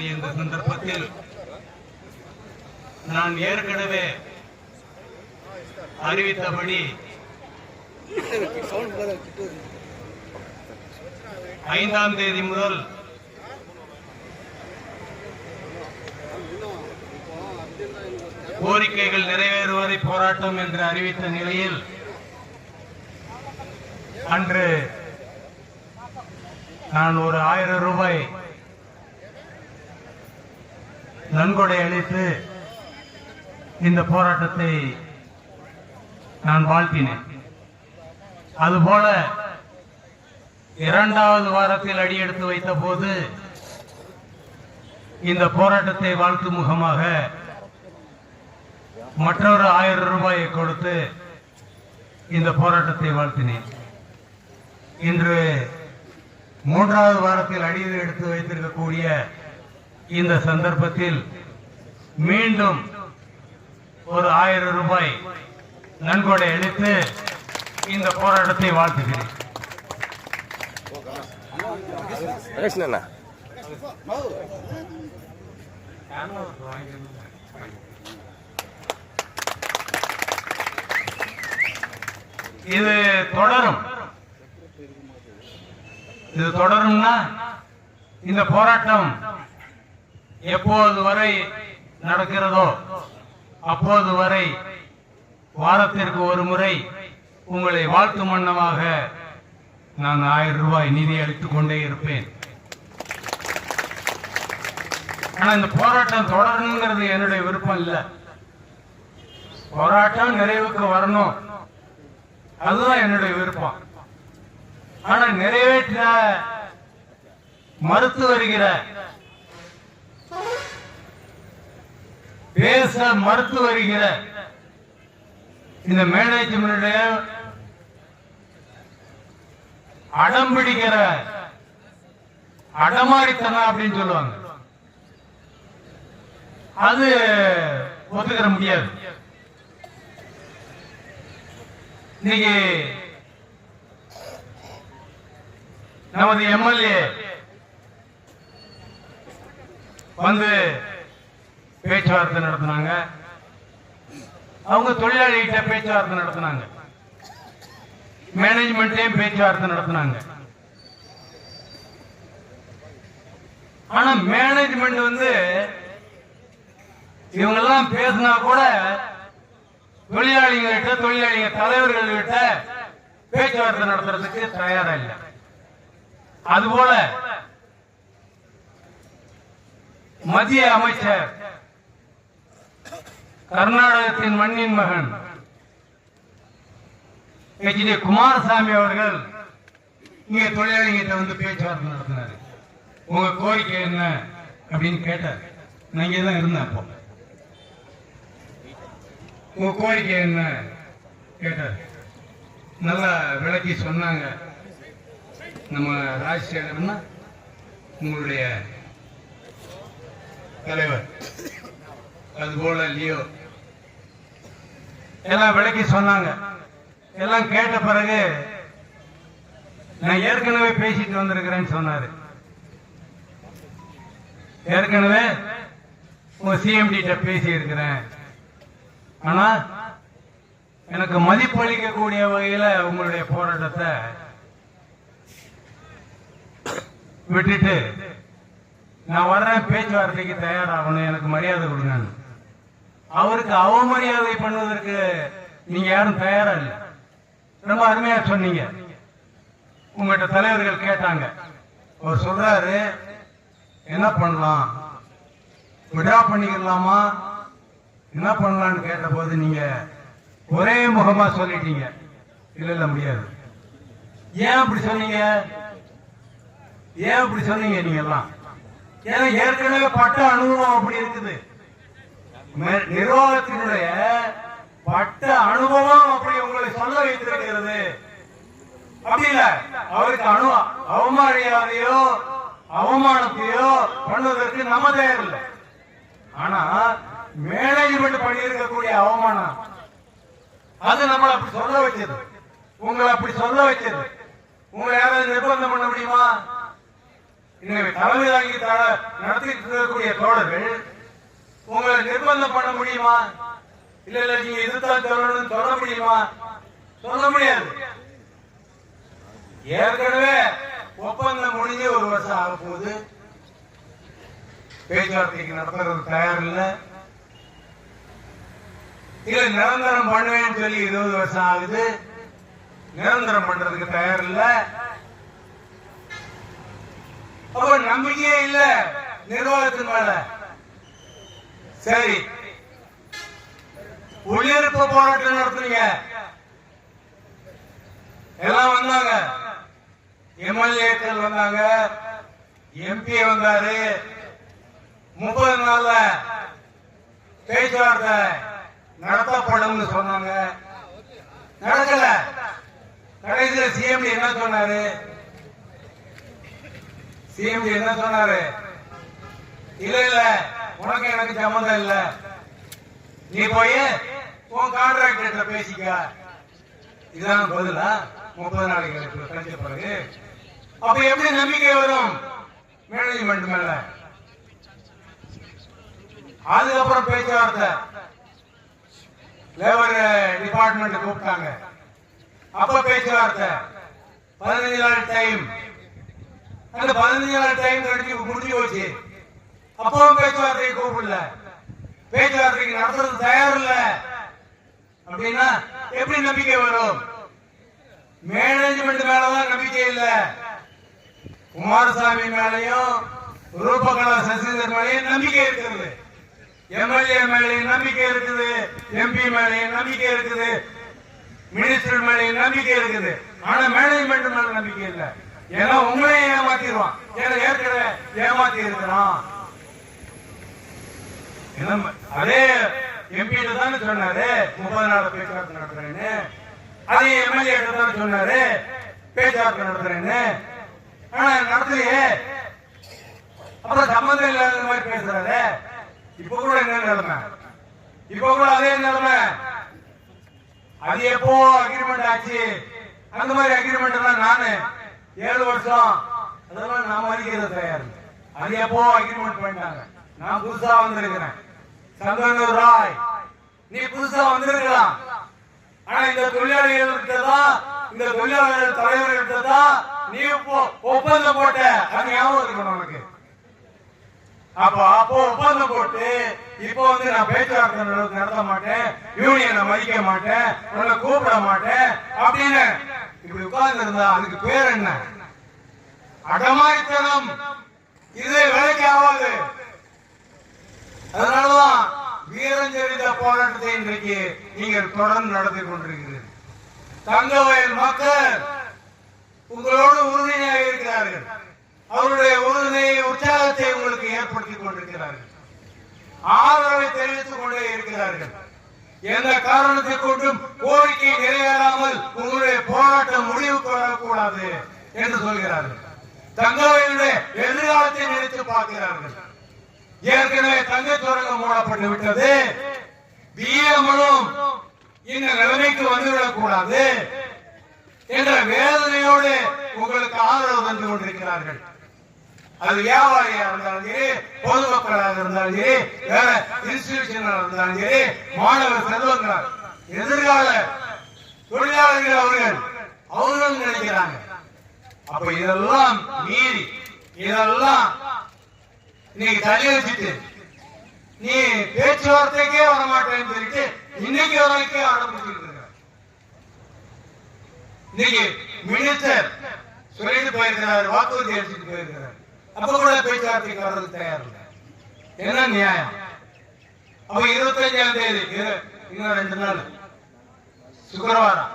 இந்த சந்தர்ப்பத்தில் நான் ஏற்கனவே அறிவித்தபடி 5ஆம் தேதி முதல் கோரிக்கைகள் நிறைவேறுவதை போராட்டம் என்று அறிவித்த நிலையில் அன்று நான் ஒரு 1000 ரூபாய் நன்கொடை அளித்து இந்த போராட்டத்தை நான் வாழ்த்தினேன். அதுபோல 2வது வாரத்தில் அடியெடுத்து வைத்த போது இந்த போராட்டத்தை வாழ்த்தும் முகமாக மற்றொரு 1000 ரூபாயை கொடுத்து இந்த போராட்டத்தை வாழ்த்தினேன். இன்று 3வது வாரத்தில் அடியெடுத்து வைத்திருக்கக்கூடிய இந்த சந்தர்ப்பத்தில் மீண்டும் ஒரு 1000 ரூபாய் நன்கொடை அளித்து இந்த போராட்டத்தை வாழ்த்துகிறேன். இது தொடரும்னா இந்த போராட்டம் எப்போது வரை நடக்கிறதோ அப்போது வரை வாரத்திற்கு ஒரு முறை உங்களை வாழ்த்தும் வண்ணமாக நான் 1000 ரூபாய் நிதி அளித்துக் கொண்டே இருப்பேன். ஆனா இந்த போராட்டம் தொடரணுங்கிறது என்னுடைய விருப்பம் இல்லை. போராட்டம் நிறைவுக்கு வரணும், அதுதான் என்னுடைய விருப்பம். ஆனா நிறைவேற்ற மறுத்து வருகிற, பேச மறுத்து வருகிற இந்த மேனேஜ்மென்ட் அடம் பிடிக்கிற அடமாரித்தனம் அப்படின்னு சொல்லுவாங்க, அது ஒத்துக்கிற முடியாது. இன்னைக்கு நமது எம்எல்ஏ வந்து பேச்சுவார்த்தை நடத்தினாங்க. அவங்க தொழிலாளிகிட்ட பேச்சுவார்த்தை நடத்தினாங்க, மேனேஜ்மெண்ட்லயும் பேச்சுவார்த்தை நடத்தினாங்க. ஆனா மேனேஜ்மெண்ட் வந்து இவங்க எல்லாம் பேசினா கூட தொழிலாளிகிட்ட, தொழிலாளிங்க தலைவர்கள் கிட்ட பேச்சுவார்த்தை நடத்துறதுக்கு தயாரா இல்லை. அதுபோல மத்திய அமைச்சர், கர்நாடகத்தின் மண்ணின் மகன் HD குமாரசாமி அவர்கள் இங்க தொழிலாளிகிட்ட வந்து பேச்சுவார்த்தை நடத்தினார். உங்க கோரிக்கை என்ன அப்படின்னு கேட்டார். நான் இங்கதான் இருந்தேன். அப்போ உங்க கோரிக்கை என்ன கேட்டார். நல்லா விளக்கி சொன்னாங்க. நம்ம ராஜசேகரன்னா உங்களுடைய தலைவர், அதுபோல லியோ எல்லாம் விளக்கி சொன்னாங்க. எல்லாம் கேட்ட பிறகு நான் ஏற்கனவே பேசிட்டு வந்திருக்கிறேன்னு சொன்னாரு. ஏற்கனவே உங்க CMD பேசி இருக்கிறேன், ஆனா எனக்கு மதிப்பளிக்கக்கூடிய வகையில உங்களுடைய போராட்டத்தை விட்டுட்டு நான் வர்றேன், பேச்சுவார்த்தைக்கு தயாராகணும், எனக்கு மரியாதை கொடுங்க. அவருக்கு அவமரியாதை பண்ணுவதற்கு நீங்க யாரும் தயாரா இல்லை. ரொம்ப அருமையா சொன்னீங்க. உங்கள்கிட்ட தலைவர்கள் கேட்டாங்க. அவர் சொல்றாரு, என்ன பண்ணலாம், விட்ரா பண்ணிக்கலாமா, என்ன பண்ணலான்னு கேட்ட போது நீங்க ஒரே முகமா சொல்லிட்டீங்க, இல்ல இல்ல முடியாது. ஏன் அப்படி சொன்னீங்க? ஏன் இப்படி சொன்னீங்க நீங்க எல்லாம்? ஏன்னா ஏற்கனவே பட்ட அனுபவம் அப்படி இருக்குது. நிர்வாகத்தினுடைய பட்ட அனுபவம் அப்படி உங்களை சொல்ல வைத்திருக்கிறது. அப்படி இல்ல, அவருக்கு அவமரியாதையோ அவமானத்தையோ பண்ணுவதற்கு நம்ம தயார் இல்லை. ஆனா மேனேஜ்மெண்ட் பண்ணியிருக்கக்கூடிய அவமானம் அது நம்மளை அப்படி சொல்ல வச்சது, உங்களை அப்படி சொல்ல வச்சது. உங்களை யாராவது நிர்பந்தம் பண்ண முடியுமா? தலைமை தாங்கி நடத்திட்டு இருக்கக்கூடிய தோழர்கள் உங்களை நிர்பந்தம் பண்ண முடியுமா? இல்ல இல்ல நீங்க இதுதான் சொல்லணும்னு சொல்ல முடியுமா? சொல்ல முடியாது. ஏற்கனவே ஒப்பந்தம் முடிஞ்சு 1 வருஷம் ஆக போகுது. பேச்சுவார்த்தைக்கு நடத்துறது தயார் இல்ல. இல்ல நிரந்தரம் பண்ணுவேன்னு சொல்லி 20 வருஷம் ஆகுது. நிரந்தரம் பண்றதுக்கு தயார் இல்ல. அப்ப நம்பிக்கையே இல்ல நிர்வாகத்தின் மேல. சரி, உள்ளிருப்பு போராட்டம் நடத்துறீங்க, எல்லாம் வந்தாங்க, எம்எல்ஏக்கள் வந்தாங்க, எம்பி வந்தாரு. 30 நாள்ல பேச்சுவார்த்தை நடத்தப்படும் சொன்னாங்க, நடக்கல. கடைசியில் சிஎம்டி என்ன சொன்னாரு? சிஎம்டி என்ன சொன்னாரு? இல்ல இல்ல உனக்கு எனக்கு சம்பந்தம் இல்ல, நீ போய் உன் கான்ட்ராக்டர் பேசிக்க. இதுதான் பதிலா? 30 நாளைக்கு கழிச்ச பிறகு அப்ப எப்படி நம்பிக்கை வரும் மேனேஜ்மெண்ட் மேல? அதுக்கப்புறம் பேச்சுவார்த்தை லேபர் டிபார்ட்மெண்ட் கூப்பிட்டாங்க. அப்ப பேச்சுவார்த்தை 15 நாள் டைம். அந்த 15 நாள் டைம் கழிச்சு முடிஞ்சு போச்சு. அப்பவும் பேச்சுவார்த்தையை கூப்பிடல, பேச்சுவார்த்தைக்கு நடத்துறது தயார் இல்ல. அப்படின்னா எப்படி நம்பிக்கை வரும்? மேனேஜ்மெண்ட் மேலதான் நம்பிக்கை இல்ல. குமாரசாமி மேலையும் ரூபகலா சசிதர் மேலையும் நம்பிக்கை இருக்கிறது, எம்எல்ஏ மேலையும் நம்பிக்கை இருக்குது, எம்பி மேலையும் நம்பிக்கை இருக்குது, மினிஸ்டர் மேலையும் நம்பிக்கை இருக்குது. ஆனா மேனேஜ்மெண்ட் மேல நம்பிக்கை இல்ல. ஏன்னா உங்களையும் ஏமாத்திடுவான். ஏன்னா ஏற்கனவே ஏமாத்தி இருக்கிறான். அதே எம்பி தானே சொன்னாரு 30 நாள் பேச்சுவார்த்தை நடத்துறேன்னு. அதே எம்எல்ஏ தானே சொன்னாரு பேச்சுவார்த்தை நடத்துறேன்னு. ஆனா நடத்தலையே. அப்புறம் சம்பந்தம் இல்லாத மாதிரி பேசுறாரு. இப்ப கூட என்ன நிலைமை? இப்ப கூட அதே நிலைமை. அது எப்போ அக்ரிமெண்ட் ஆச்சு? அந்த மாதிரி அக்ரிமெண்ட் தான் நானு 7 வருஷம் அதெல்லாம் நான் மதிக்கிறது தயார். அது எப்போ அக்ரிமெண்ட் பண்ணிட்டாங்க. நான் புதுசா வந்திருக்கிறேன். சந்தனூர் ராய், நீ புதுசா வந்திருக்கலாம். ஆனா இந்த தொழிலாளர்கள் தான், இந்த தொழிலாளர்கள் தலைவர்கள்ட்ட தான் நீ ஒப்பந்தம் போட்ட. அது ஞாபகம் இருக்கணும் உனக்கு. அப்போ ஒப்பந்தம் போட்டு இப்போ நான் பேச்சுவார்த்தை நடத்த மாட்டேன், யூனியனை மதிக்க மாட்டேன், உன்னை கூப்பிட மாட்டேன் அப்படின்னு இப்படி உட்கார்ந்து இருந்தா அதுக்கு பேர் என்ன? அடமாய்த்தனம். இது வேலைக்கு ஆகாது. அதனாலதான் வீரஞ்செறிந்த போராட்டத்தை இன்றைக்கு நீங்கள் தொடர்ந்து நடத்தி கொண்டிருக்கிறீர்கள். தங்கவயல் மக்கள் உங்களோடு உறுதுணையாக இருக்கிறார்கள். அவருடைய உறுதுணையை உற்சாகத்தை உங்களுக்கு ஏற்படுத்திக் கொண்டிருக்கிறார்கள். ஆதரவை தெரிவித்துக் கொண்டே இருக்கிறார்கள். எந்த காரணத்தை கொண்டும் கோரிக்கை நிறைவேறாமல் உங்களுடைய போராட்டம் முடிவுக்கு வரக்கூடாது என்று சொல்கிறார்கள். தங்கவயலுடைய எதிர்காலத்தை நினைத்து பார்க்கிறார்கள். ஏற்கனவே தங்க சுரங்கம் மூடப்பட்டு விட்டது. பிஎம்மும் இந்த நிலைமைக்கு வந்துவிடக் கூடாது என்ற வேதனையோடு உங்களுக்கு ஆதரவு தந்து கொண்டிருக்கிறார்கள். அது வியாபாரியா இருந்தாலும் சரி, பொதுமக்களாக இருந்தாலும் சரி, வேற இன்ஸ்டிடியூஷனாக இருந்தாலும் சரி, மாணவர் செல்வங்கள், எதிர்கால தொழிலாளர்கள் அவர்கள் நினைக்கிறாங்க. அப்ப இதெல்லாம் மீறி இதெல்லாம் இன்னைக்கு தள்ளி வச்சுட்டு நீ பேச்சுவார்த்தைக்கே வரமாட்டேன்னு சொல்லிட்டு இன்னைக்கு வரைக்கும் ஆரம்பிச்சுட்டு இருக்க. இன்னைக்கு மினிஸ்டர் சொல்லிட்டு போயிருக்கிறார், வாக்குறுதி அளிச்சுட்டு போயிருக்கிறார். அப்ப கூட பேச்சுவார்த்தைக்கு வர்றதுக்கு தயார் இல்லை. என்ன நியாயம்? அப்ப 25ஆம் தேதி இன்னும் 2 நாள் சுக்கிரவாரம்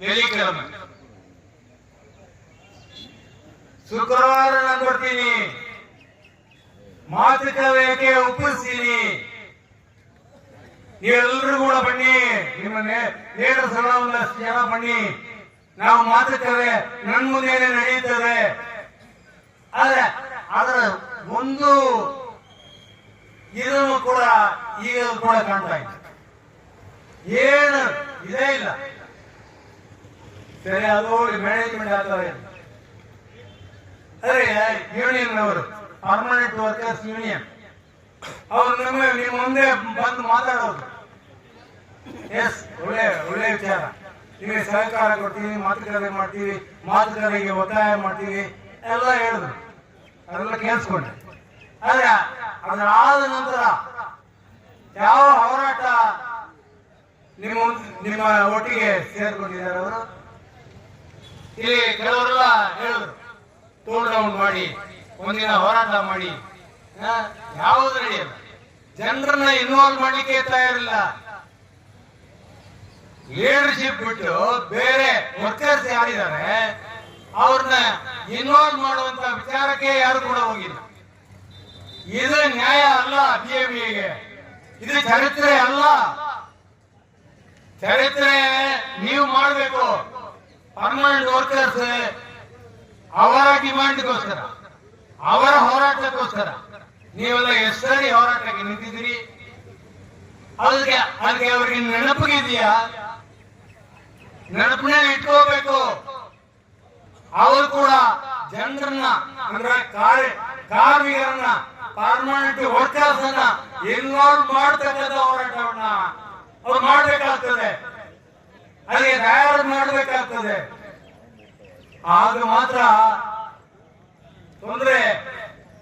வெள்ளிக்கிழமை ಶುಕ್ರವಾರ ನಾನು ಬರ್ತೀನಿ, ಮಾತುಕತೆಗೆ ಒಪ್ಪಿಸ್ತೀನಿ. ನೀವೆಲ್ಲರೂ ಕೂಡ ಬನ್ನಿ, ನಿಮ್ಮ ನೇರ ಸಲ ಒಂದಷ್ಟು ಜನ ಬನ್ನಿ. ನಾವು ಮಾತುಕತೆ ನನ್ನ ಮುಂದೆನೆ ನಡೆಯುತ್ತದೆ. ಆದ್ರೆ ಅದರ ಒಂದು ಇದನ್ನು ಕೂಡ ಈಗ ಕೂಡ ಕಾಣ್ತಾ ಇದೆ, ಏನು ಇದೇ ಇಲ್ಲ. ಸರಿ, ಅದು ಮ್ಯಾನೇಜ್ಮೆಂಟ್ ಆಗ್ತದೆ. ಅದೇ ಯೂನಿಯನ್ ಅವರು, ಪರ್ಮನೆಂಟ್ ವರ್ಕರ್ಸ್ ಯೂನಿಯನ್ ಅವರು ನಿಮ್ಮ ಮುಂದೆ ಬಂದು ಮಾತಾಡೋದು. ಎಸ್, ಒಳ್ಳೆ ವಿಚಾರ. ನಿಮಗೆ ಸಹಕಾರ ಕೊಡ್ತೀವಿ, ಮಾತುಕತೆ ಮಾಡ್ತೀವಿ, ಮಾತುಕತೆಗೆ ಒತ್ತಾಯ ಮಾಡ್ತೀವಿ ಎಲ್ಲ ಹೇಳಿದ್ರು. ಅದೆಲ್ಲ ಕೇಳಿಸ್ಕೊಂಡೆ. ಆದ್ರೆ ಅದರಾದ ನಂತರ ಯಾವ ಹೋರಾಟ ನಿಮ್ಮ ಒಟ್ಟಿಗೆ ಸೇರ್ಕೊಂಡಿದ್ದಾರೆ ಅವರು? ಇಲ್ಲಿ ಕೆಲವರೆಲ್ಲ ಹೇಳಿದ್ರು, ಟೂಲ್ ರೌಂಡ್ ಮಾಡಿ, ಒಂದಿನ ಹೋರಾಟ ಮಾಡಿ, ಯಾವುದು ನಡೆಯಲ್ಲ. ಜನರನ್ನ ಇನ್ವಾಲ್ವ್ ಮಾಡ್ಲಿಕ್ಕೆ ತಯಾರಿಲ್ಲ. ಲೀಡರ್ಶಿಪ್ ಬಿಟ್ಟು ಬೇರೆ ವರ್ಕರ್ಸ್ ಯಾರಿದ್ದಾರೆ ಅವ್ರನ್ನ ಇನ್ವಾಲ್ವ್ ಮಾಡುವಂತ ವಿಚಾರಕ್ಕೆ ಯಾರು ಕೂಡ ಹೋಗಿಲ್ಲ. ಇದು ನ್ಯಾಯ ಅಲ್ಲ. ಬಿಎಂಇಗೆ ಇದು ಚರಿತ್ರೆ ಅಲ್ಲ. ಚರಿತ್ರೆ ನೀವು ಮಾಡಬೇಕು. ಪರ್ಮನೆಂಟ್ ವರ್ಕರ್ಸ್ ಅವರ ಡಿಮಾಂಡ್ಗೋಸ್ಕರ, ಅವರ ಹೋರಾಟಕ್ಕೋಸ್ಕರ ನೀವೆಲ್ಲ ಎಷ್ಟರಿ ಹೋರಾಟಕ್ಕೆ ನಿಂತಿದ್ದೀರಿ? ಅದಕ್ಕೆ ಅವರಿಗೆ ನೆನಪಿಗಿದೆಯಾ? ನೆನಪನ್ನೇ ಇಟ್ಕೋಬೇಕು. ಅವರು ಕೂಡ ಜನರನ್ನ, ಅಂದ್ರೆ ಕಾರ್ಮಿಕರನ್ನ, ಪರ್ಮನೆಂಟ್ ವರ್ಕರ್ಸ್ ಅನ್ನ ಇನ್ವಾಲ್ವ್ ಮಾಡತಕ್ಕಂಥ ಹೋರಾಟವನ್ನ ಅವ್ರು ಮಾಡಬೇಕಾಗ್ತದೆ. ಅದಕ್ಕೆ ತಯಾರು ಮಾಡಬೇಕಾಗ್ತದೆ. ಆಗ ಮಾತ್ರ ತೊಂದರೆ.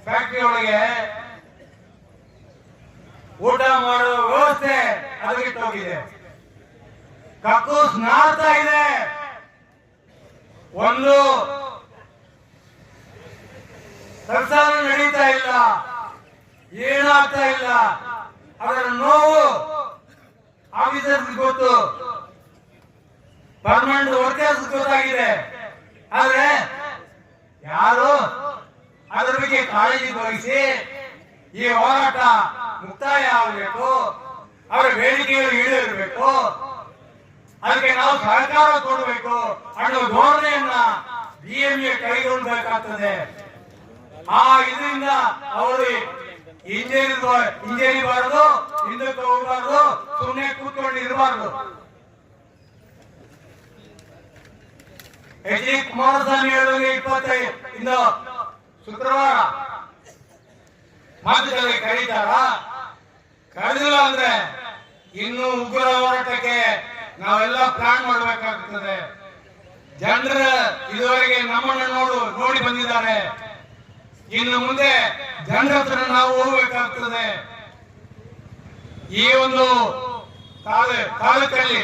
ಫ್ಯಾಕ್ಟರಿ ಒಳಗೆ ಊಟ ಮಾಡುವ ವ್ಯವಸ್ಥೆ ಹದಗೆಟ್ಟೋಗಿದೆ. ಕಕ್ಕೂಸ್ ನಾರ್ತಾ ಇದೆ. ಒಂದು ಕೆಲಸ ನಡೀತಾ ಇಲ್ಲ, ಏನಾಗ್ತಾ ಇಲ್ಲ. ಅದರ ನೋವು ಆಫೀಸರ್ಸ್ ಗೊತ್ತು, ಪರ್ಮನೆಂಟ್ ವರ್ಕರ್ಸ್ ಗೊತ್ತಾಗಿದೆ. ಆದ್ರೆ ಯಾರು ಅದರ ಬಗ್ಗೆ ಕಾಳಜಿ ವಹಿಸಿ ಈ ಹೋರಾಟ ಮುಕ್ತಾಯ ಆಗಬೇಕು, ಅವರ ಬೇಡಿಕೆಗಳು ಈಡೇರಬೇಕು, ಅದಕ್ಕೆ ನಾವು ಸಹಕಾರ ಕೊಡಬೇಕು ಅನ್ನೋ ಧೋರಣೆಯನ್ನ ಬಿಎಂಇ ಕೈಗೊಳ್ಳಬೇಕಾಗ್ತದೆ. ಆ ಇದರಿಂದ ಅವರು ಹಿಂಜರಿಬಾರದು, ಹಿಂದಕ್ಕೆ ಹೋಗಬಾರದು, ಸುಮ್ಮನೆ ಕೂತ್ಕೊಂಡು ಇರಬಾರದು. ಎಚ್ ಡಿ ಕುಮಾರಸ್ವಾಮಿ ಹೇಳುವಾಗ 25 ಶುಕ್ರವಾರ ಮಾತುಕತೆ ಕರೀತಾರ? ಕರೆದಿಲ್ಲ ಅಂದ್ರೆ ಇನ್ನು ಉಗ್ರ ಹೋರಾಟಕ್ಕೆ ನಾವೆಲ್ಲ ಪ್ಲಾನ್ ಮಾಡಬೇಕಾಗ್ತದೆ. ಜನರ ಇದುವರೆಗೆ ನಮ್ಮನ್ನು ನೋಡಿ ಬಂದಿದ್ದಾರೆ. ಇನ್ನು ಮುಂದೆ ಜನರ ಹತ್ರ ನಾವು ಹೋಗ್ಬೇಕಾಗ್ತದೆ. ಈ ಒಂದು ತಾಲೂಕಲ್ಲಿ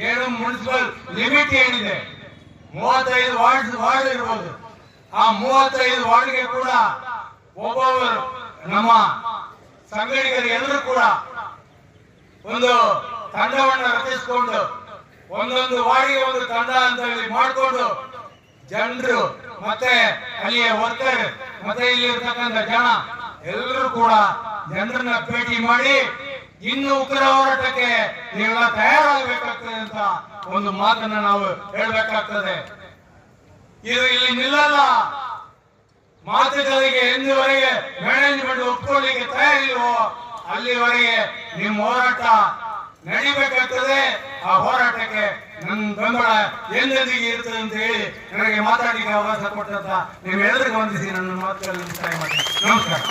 ಏನು ಮುನ್ಸಿಪಲ್ ಲಿಮಿಟ್ ಏನಿದೆ, 35 ವಾರ್ಡ್ ಇರ್ಬೋದು. ಆ 35 ವಾರ್ಡ್ಗೆ ಕೂಡ ಒಬ್ಬೊಬ್ಬರು ನಮ್ಮ ಸಂಘಟಕರು ಎಲ್ಲರೂ ಕೂಡ ಒಂದು ತಂಡವನ್ನು ರಚಿಸಿಕೊಂಡು, ಒಂದೊಂದು ವಾರ್ಡ್ಗೆ ಒಂದು ತಂಡ ಅಂತ ಹೇಳಿ ಮಾಡಿಕೊಂಡು, ಜನರು ಮತ್ತೆ ಅಲ್ಲಿಯ ವರ್ಕರ್ ಮತ್ತೆ ಇಲ್ಲಿ ಇರ್ತಕ್ಕಂಥ ಜನ ಎಲ್ಲರೂ ಕೂಡ ಜನರನ್ನ ಭೇಟಿ ಮಾಡಿ ಇನ್ನು ಉಗ್ರ ಹೋರಾಟಕ್ಕೆ ನೀವೆಲ್ಲ ತಯಾರಾಗಬೇಕಾಗ್ತದೆ ಅಂತ ಒಂದು ಮಾತನ್ನ ನಾವು ಹೇಳಬೇಕಾಗ್ತದೆ. ಇದು ಇಲ್ಲಿ ನಿಲ್ಲಲ್ಲ. ಮಾತುಕತೆಗೆ ಎಂದುವರೆಗೆ ಮ್ಯಾನೇಜ್ಮೆಂಟ್ ಒಪ್ಕೊಳ್ಳಿಕ್ಕೆ ತಯಾರಿಲ್ವೋ ಅಲ್ಲಿವರೆಗೆ ನಿಮ್ಮ ಹೋರಾಟ ನಡಿಬೇಕಾಗ್ತದೆ. ಆ ಹೋರಾಟಕ್ಕೆ ನನ್ನ ಬೆಂಬಲ ಎಂದೆಂದಿಗೆ ಇರ್ತದೆ ಅಂತ ಹೇಳಿ ನನಗೆ ಮಾತಾಡಲಿಕ್ಕೆ ಅವಕಾಶ ಕೊಟ್ಟಂತ ನೀವೆಲ್ಲರಿಗೂ ವಂದಿಸಿ ನನ್ನ ಮಾತುಗಳನ್ನು ಮುಕ್ತಾಯ ಮಾಡಿ. ನಮಸ್ಕಾರ.